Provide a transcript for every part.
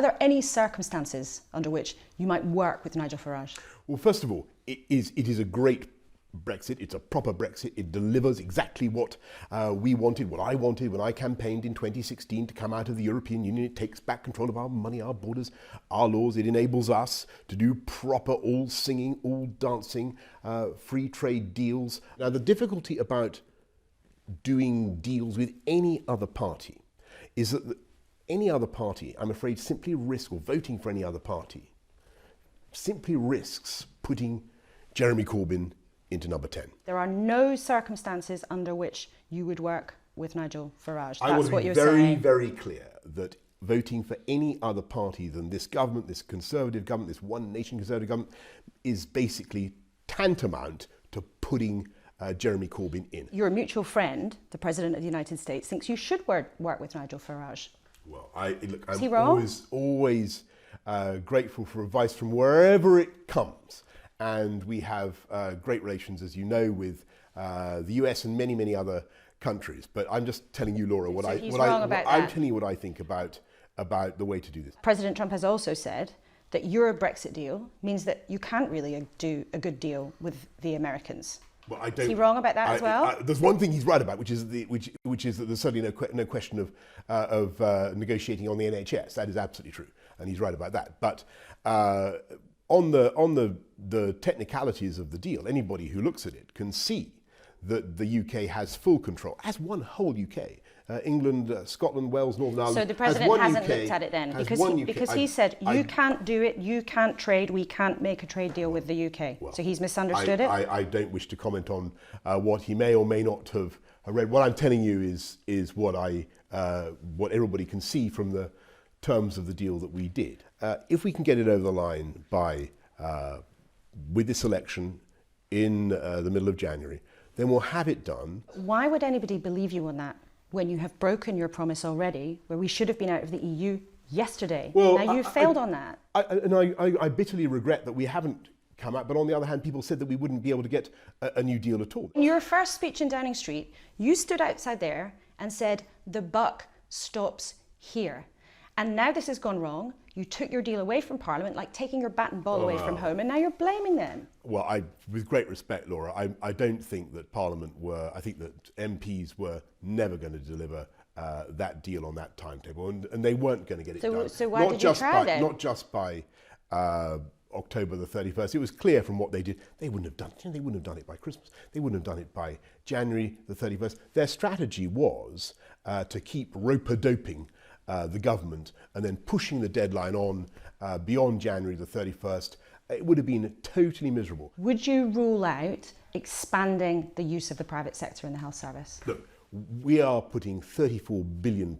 there any circumstances under which you might work with Nigel Farage? Well, first of all, it is a great Brexit. It's a proper Brexit. It delivers exactly what we wanted, what I wanted when I campaigned in 2016 to come out of the European Union. It takes back control of our money, our borders, our laws. It enables us to do proper all singing, all dancing, free trade deals. Now, the difficulty about doing deals with any other party is that any other party, I'm afraid, simply risks, or voting for any other party, simply risks putting Jeremy Corbyn into number 10. There are no circumstances under which you would work with Nigel Farage. I want to be very, very clear that voting for any other party than this government, this Conservative government, this One Nation Conservative government, is basically tantamount to putting Jeremy Corbyn in. Your mutual friend, the President of the United States, thinks you should work with Nigel Farage. Well, I'm always grateful for advice from wherever it comes. And we have great relations, as you know, with the US and many, many other countries. But I'm just telling you, Laura, I'm telling you what I think about the way to do this. President Trump has also said that your Brexit deal means that you can't really do a good deal with the Americans. Well, is he wrong about that as well? There's one thing he's right about, which is that there's certainly no question of negotiating on the NHS. That is absolutely true, and he's right about that. But on the technicalities of the deal, anybody who looks at it can see that the UK has full control, as one whole UK. England, Scotland, Wales, Northern Ireland. So the President hasn't looked at it then? Because he said, you can't do it, you can't trade, we can't make a trade deal with the UK. Well, so he's misunderstood it? I don't wish to comment on what he may or may not have read. What I'm telling you is what everybody can see from the terms of the deal that we did. If we can get it over the line with this election in the middle of January, then we'll have it done. Why would anybody believe you on that when you have broken your promise already, where we should have been out of the EU yesterday? Well, now you've failed on that. I bitterly regret that we haven't come out, but on the other hand, people said that we wouldn't be able to get a new deal at all. In your first speech in Downing Street, you stood outside there and said, the buck stops here. And now this has gone wrong. You took your deal away from Parliament, like taking your bat and ball away from home, and now you're blaming them. Well, with great respect, Laura, I don't think that Parliament I think that MPs were never going to deliver that deal on that timetable, and they weren't going to get it done. So why did you try then? Not just by October the 31st. It was clear from what they did, they wouldn't have done it. They wouldn't have done it by Christmas. They wouldn't have done it by January the 31st. Their strategy was to keep rope-a-doping the government and then pushing the deadline on beyond January the 31st. It would have been totally miserable. Would you rule out expanding the use of the private sector in the health service? Look, we are putting £34 billion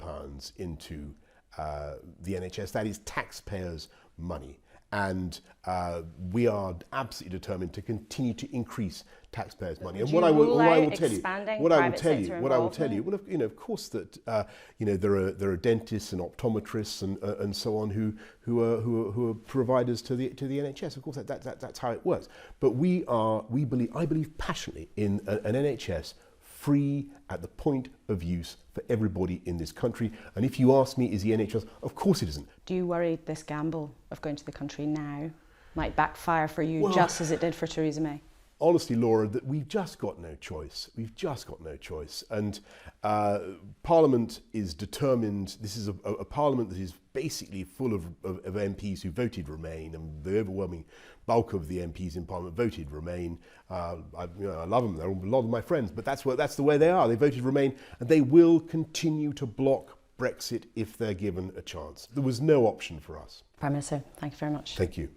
into the NHS. That is taxpayers' money. And we are absolutely determined to continue to increase taxpayers' money. And what I will tell you, well, of course that there are dentists and optometrists and so on who are providers to the NHS. Of course, that's how it works. But I believe passionately in an NHS free at the point of use for everybody in this country. And if you ask me, is the NHS? Of course it isn't. Do you worry this gamble of going to the country now might backfire for you just as it did for Theresa May? Honestly, Laura, that we've just got no choice. We've just got no choice. And Parliament is determined. This is a Parliament that is basically full of MPs who voted Remain, and the overwhelming bulk of the MPs in Parliament voted Remain. I love them. They're a lot of my friends, but that's the way they are. They voted Remain, and they will continue to block Brexit if they're given a chance. There was no option for us. Prime Minister, thank you very much. Thank you.